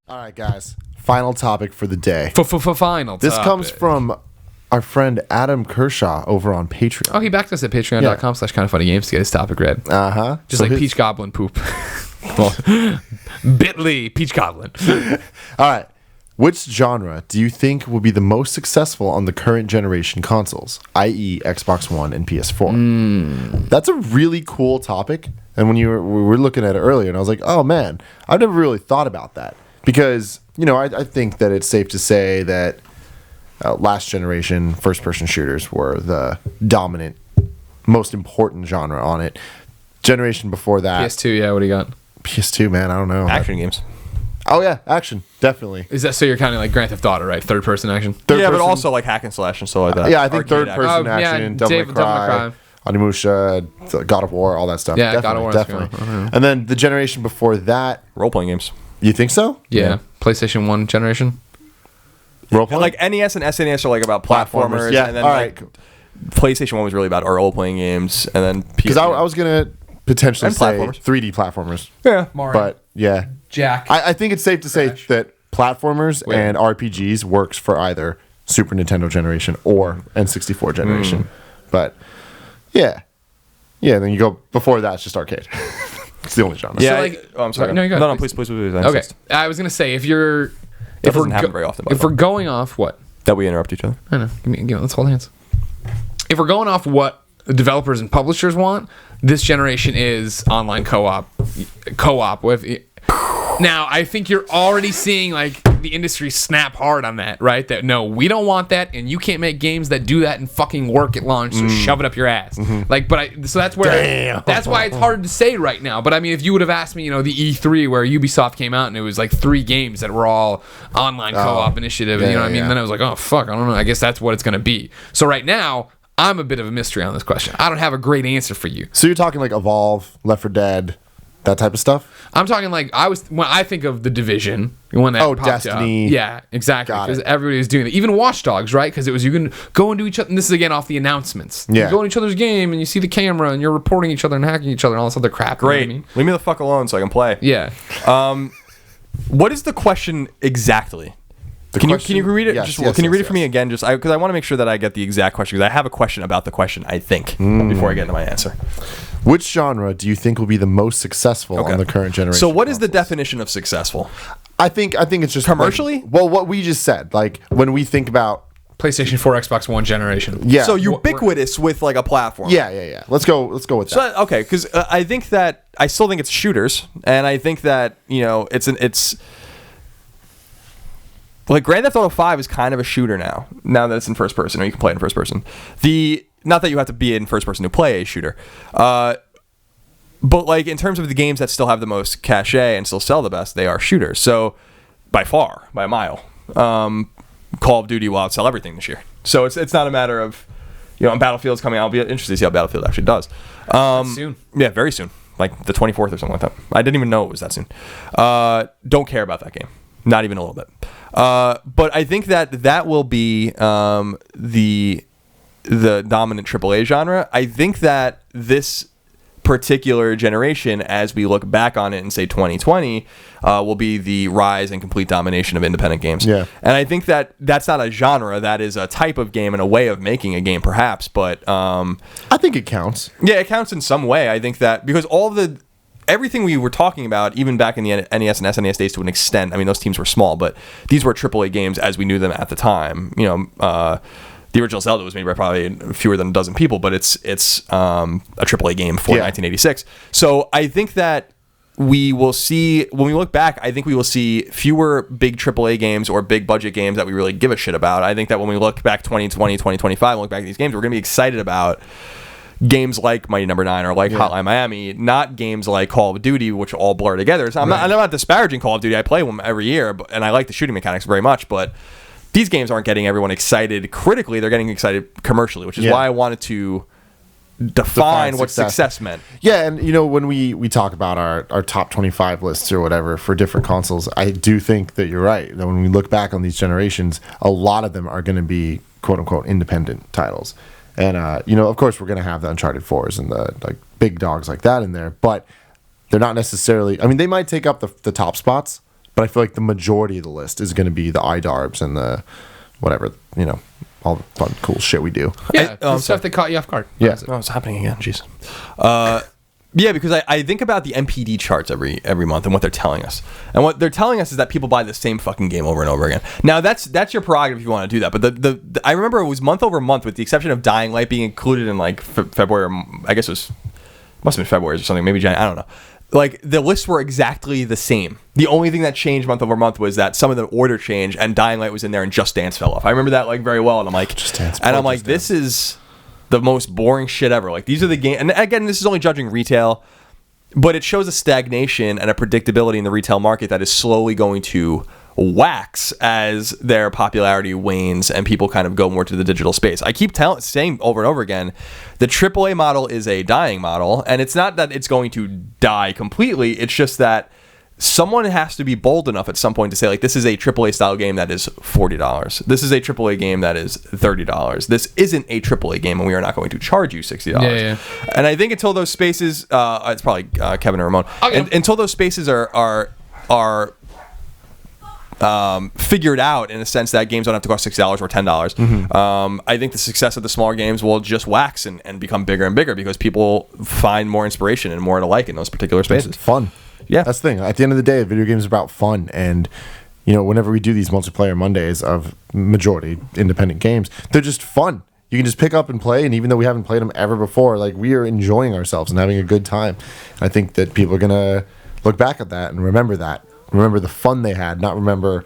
All right, guys. Final topic for the day. Final This topic. comes from our friend Adam Kershaw over on Patreon. Oh, he backed us at patreon.com/kindoffunnygames to get his topic read. Uh-huh. Just like Peach Goblin poop. Well, Bitly, Peach Goblin. All right. Which genre do you think will be the most successful on the current generation consoles, i.e. Xbox One and PS4? That's a really cool topic. And when we were looking at it earlier, and I was like, oh, man, I've never really thought about that. Because, I think that it's safe to say that last generation first-person shooters were the dominant, most important genre on it. Generation before that... PS2, yeah, what do you got? PS2, man, I don't know. Action games. Oh, yeah, action, definitally. Is that so you're counting like Grand Theft Auto, right? Third-person action? But also like hack and slash and stuff like that. Yeah, I think Arcade third-person action, Devil May Cry, Onimusha, God of War, all that stuff. Yeah, definitely, God of War. definitely. And then the generation before that... Role-playing games. You think so? Yeah. PlayStation 1 generation. Role-playing? Like NES and SNES are like about platformers. Yeah, And then all like PlayStation 1 was really about role-playing games. And then Because I was going to potentially And say platformers. 3D platformers. Yeah. Mario. But, yeah. Jack. I think it's safe to say that platformers Wait. and RPGs works for either Super Nintendo generation or N64 generation. But, yeah. Yeah, then you go... Before that, it's just arcade. It's the only genre. Yeah. So, like- I'm sorry. No, you go ahead, No, please. please. Okay. I was going to say, if doesn't happen very often, by If the we're way. going off what? That we interrupt each other. I know. Give me, let's hold hands. If we're going off what the developers and publishers want, this generation is online co-op. Now, I think you're already seeing like the industry snap hard on that, right? That no, we don't want that, and you can't make games that do that and fucking work at launch. So shove it up your ass. Like, so that's where that's why it's hard to say right now. But I mean, if you would have asked me, the E3 where Ubisoft came out and it was like 3 games that were all online co-op initiative, you know what I mean? Then I was like, oh fuck, I don't know. I guess that's what it's gonna be. So right now, I'm a bit of a mystery on this question. I don't have a great answer for you. So you're talking like Evolve, Left 4 Dead, that type of stuff? I'm talking like when I think of The Division, when that popped Destiny. up. Yeah, exactly. Got it. Because everybody was doing it. Even Watch Dogs, right? Because it was you can go into each other. And this is again off the announcements. Yeah. You go in each other's game and you see the camera and you're reporting each other and hacking each other and all this other crap. Great. You know what I mean? Leave me the fuck alone so I can play. Yeah. What is the question exactly? Can you read it? Yes, Can you read it for me again? Just because I want to make sure that I get the exact question. Because I have a question about the question. I think before I get into my answer. Which genre do you think will be the most successful on the current generation? So, what is the consoles? definition of successful? I think it's just Commercially? like, well, what we just said, like when we think about PlayStation 4, Xbox One generation. yeah. So ubiquitous with like a platform. Yeah. Let's go with that. So, okay, because I think that I still think it's shooters, and I think that it's like Grand Theft Auto 5 is kind of a shooter now that it's in first person, or you can play it in first person. Not that you have to be in first person to play a shooter, but like in terms of the games that still have the most cachet and still sell the best, they are shooters. So by far, by a mile, Call of Duty will outsell everything this year. So it's not a matter of Battlefield's coming out. I'll be interested to see how Battlefield actually does. Soon. Yeah, very soon, like the 24th or something like that. I didn't even know it was that soon. Don't care about that game, not even a little bit. But I think that will be the dominant AAA genre. I think that this particular generation, as we look back on it and say 2020, will be the rise and complete domination of independent games. Yeah. And I think that that's not a genre, that is a type of game and a way of making a game perhaps, but I think it counts. yeah, it counts in some way. I think that because everything we were talking about, even back in the NES and SNES days to an extent, I mean, those teams were small, but these were AAA games as we knew them at the time. The original Zelda was made by probably fewer than a dozen people, but it's a AAA game for 1986. So I think that we will see, when we look back, I think we will see fewer big AAA games or big budget games that we really give a shit about. I think that when we look back 2020, 2025, and look back at these games, we're going to be excited about games like Mighty No. 9 or like Hotline Miami, not games like Call of Duty, which all blur together. I'm not disparaging Call of Duty. I play them every year, and I like the shooting mechanics very much, but these games aren't getting everyone excited critically. They're getting excited commercially, which is why I wanted to define what success meant. Yeah, and when we talk about our top 25 lists or whatever for different consoles, I do think that you're right. That when we look back on these generations, a lot of them are going to be quote unquote independent titles. And of course we're going to have the Uncharted 4s and the like big dogs like that in there, but they're not necessarily, I mean, they might take up the top spots, But I feel like the majority of the list is going to be the iDarbs and the whatever, all the fun, cool shit we do. Yeah, the stuff that caught you off guard. Yeah. Oh, it's happening again. Jeez. Yeah, because I think about the MPD charts every month and what they're telling us. And what they're telling us is that people buy the same fucking game over and over again. Now, that's your prerogative if you want to do that. But the I remember it was month over month, with the exception of Dying Light being included in like February, or I guess must have been February or something, maybe January, I don't know. Like, the lists were exactly the same. The only thing that changed month over month was that some of the order changed, and Dying Light was in there and Just Dance fell off. I remember that like very well, and I'm like, this is the most boring shit ever. Like, these are the games, and again, this is only judging retail, but it shows a stagnation and a predictability in the retail market that is slowly going to wax as their popularity wanes and people kind of go more to the digital space. I keep saying over and over again, the AAA model is a dying model, and it's not that it's going to die completely. It's just that someone has to be bold enough at some point to say, like, this is a AAA style game that is $40. This is a AAA game that is $30. This isn't a AAA game, and we are not going to charge you $60. Yeah. And I think until those spaces, it's probably Kevin or Ramon. Okay. Until those spaces are figured out, in a sense that games don't have to cost $6 or $10. Mm-hmm. I think the success of the smaller games will just wax and become bigger and bigger because people find more inspiration and more to like in those particular spaces. It's fun. Yeah, that's the thing. At the end of the day, video games are about fun, and whenever we do these multiplayer Mondays of majority independent games, they're just fun. You can just pick up and play, and even though we haven't played them ever before, like, we are enjoying ourselves and having a good time. I think that people are gonna look back at that and remember the fun they had, not remember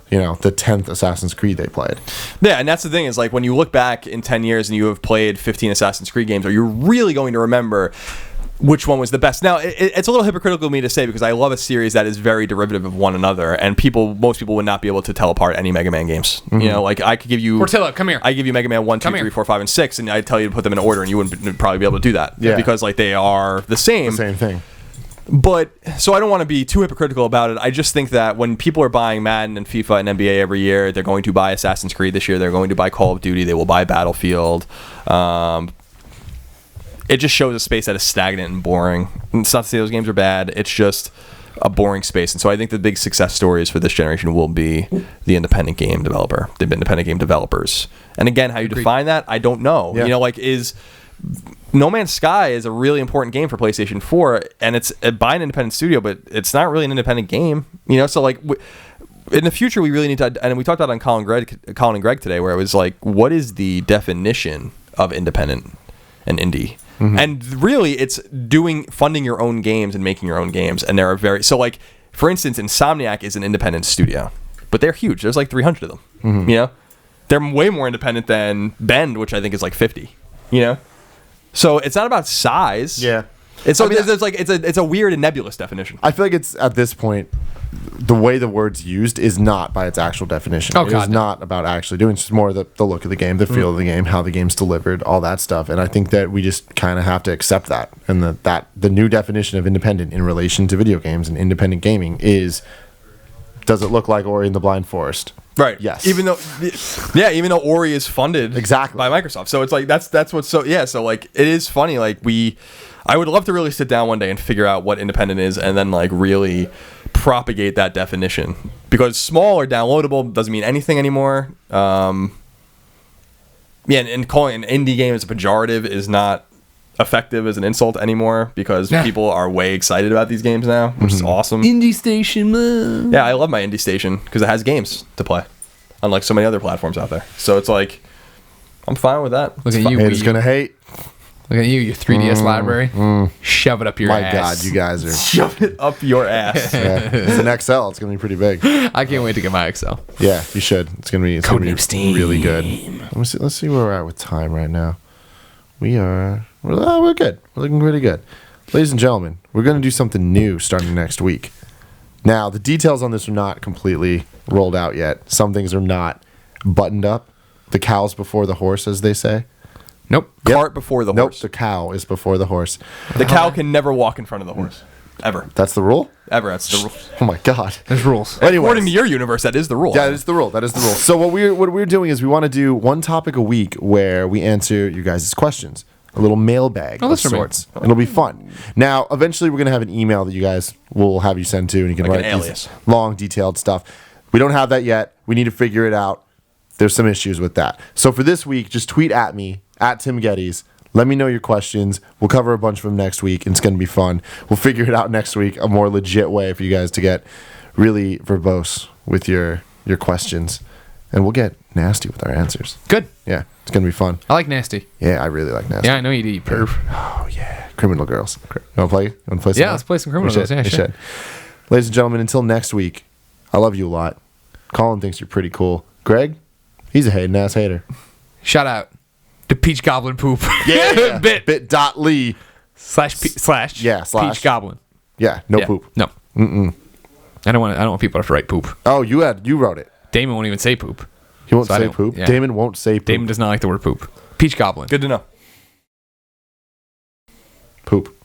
the 10th Assassin's Creed they played. Yeah, and that's the thing, is like, when you look back in 10 years and you have played 15 Assassin's Creed games, are you really going to remember which one was the best? Now, it's a little hypocritical of me to say, because I love a series that is very derivative of one another, and most people would not be able to tell apart any Mega Man games. Mm-hmm. Like, I could give you Portillo, come here. I give you Mega Man 1, 2, 3, 4, 5, and 6, and I tell you to put them in order, and you wouldn't probably be able to do that. Yeah. Because, like, they are the same. The same thing. But, so I don't want to be too hypocritical about it. I just think that when people are buying Madden and FIFA and NBA every year, they're going to buy Assassin's Creed this year, they're going to buy Call of Duty, they will buy Battlefield. It just shows a space that is stagnant and boring. And it's not to say those games are bad, it's just a boring space. And so I think the big success stories for this generation will be the independent game developer, the independent game developers. And again, how you define that, I don't know. Yeah. Is No Man's Sky is a really important game for PlayStation 4, and it's by an independent studio, but it's not really an independent game. So like, in the future, we really need to, and we talked about it on Colin and Greg today, where it was like, what is the definition of independent and indie? Mm-hmm. And really, it's funding your own games and making your own games. And there are so like, for instance, Insomniac is an independent studio, but they're huge. There's like 300 of them. Mm-hmm. They're way more independent than Bend, which I think is like 50. So it's not about size. Yeah. It's a weird and nebulous definition. I feel like it's, at this point, the way the word's used is not by its actual definition. Oh, it God, is not about actually doing. It's just more the look of the game, the feel of the game, how the game's delivered, all that stuff. And I think that we just kind of have to accept that. And that the new definition of independent in relation to video games and independent gaming is, does it look like Ori and the Blind Forest? Right. Yes. Even though Ori is funded exactly by Microsoft. So it's like, that's what's so, yeah. So like, it is funny. Like, I would love to really sit down one day and figure out what independent is, and then like really propagate that definition, because small or downloadable doesn't mean anything anymore. And calling an indie game as a pejorative is not effective as an insult anymore, because people are way excited about these games now, which is awesome. Indie Station, man. Yeah, I love my Indie Station because it has games to play, unlike so many other platforms out there. So it's like, I'm fine with that. Look at you. Haters gonna hate. Look at you, your 3DS library. Shove it up your ass. My God, you guys are. Shove it up your ass. Yeah. It's an XL. It's gonna be pretty big. I can't wait to get my XL. Yeah, you should. It's gonna be really good. Let's see where we're at with time right now. We're good. We're looking pretty good. Ladies and gentlemen, we're going to do something new starting next week. Now, the details on this are not completely rolled out yet. Some things are not buttoned up. The cow's before the horse, as they say. Nope. Cart before the horse. Nope, the cow is before the horse. The cow can never walk in front of the horse. Ever. That's the rule? Ever. That's the rule. Oh my God. There's rules. Anyways. According to your universe, that is the rule. Yeah, that is the rule. So what we're doing is we want to do one topic a week where we answer you guys' questions. a little mailbag of listen to me. sorts. And it'll be fun. Now, eventually, we're going to have an email that you guys will have you send to, and you can Like write an these alias. long, detailed stuff. We don't have that yet. We need to figure it out. There's some issues with that. So for this week, just tweet at me, at Tim Gettys. Let me know your questions. We'll cover a bunch of them next week, and it's going to be fun. We'll figure it out next week, a more legit way for you guys to get really verbose with your questions. And we'll get nasty with our answers. Good. Yeah, it's going to be fun. I like nasty. Yeah, I really like nasty. Yeah, I know you do, you perv. Oh, yeah. Criminal Girls. You want to play? You want to play some Yeah, more? let's play some Criminal We Girls. should. Yeah, We sure. should. Ladies and gentlemen, until next week, I love you a lot. Colin thinks you're pretty cool. Greg, he's a hating-ass hater. Shout out to Peach Goblin Poop. Yeah. Bit.ly Bit.ly. / Yeah, / Peach Goblin. Yeah, no Yeah. poop. No. Mm-mm. I don't want people to have to write poop. Oh, you wrote it. Damon won't even say poop. He won't So I say don't- poop. yeah. Damon won't say poop. Damon does not like the word poop. Peach Goblin. Good to know. Poop.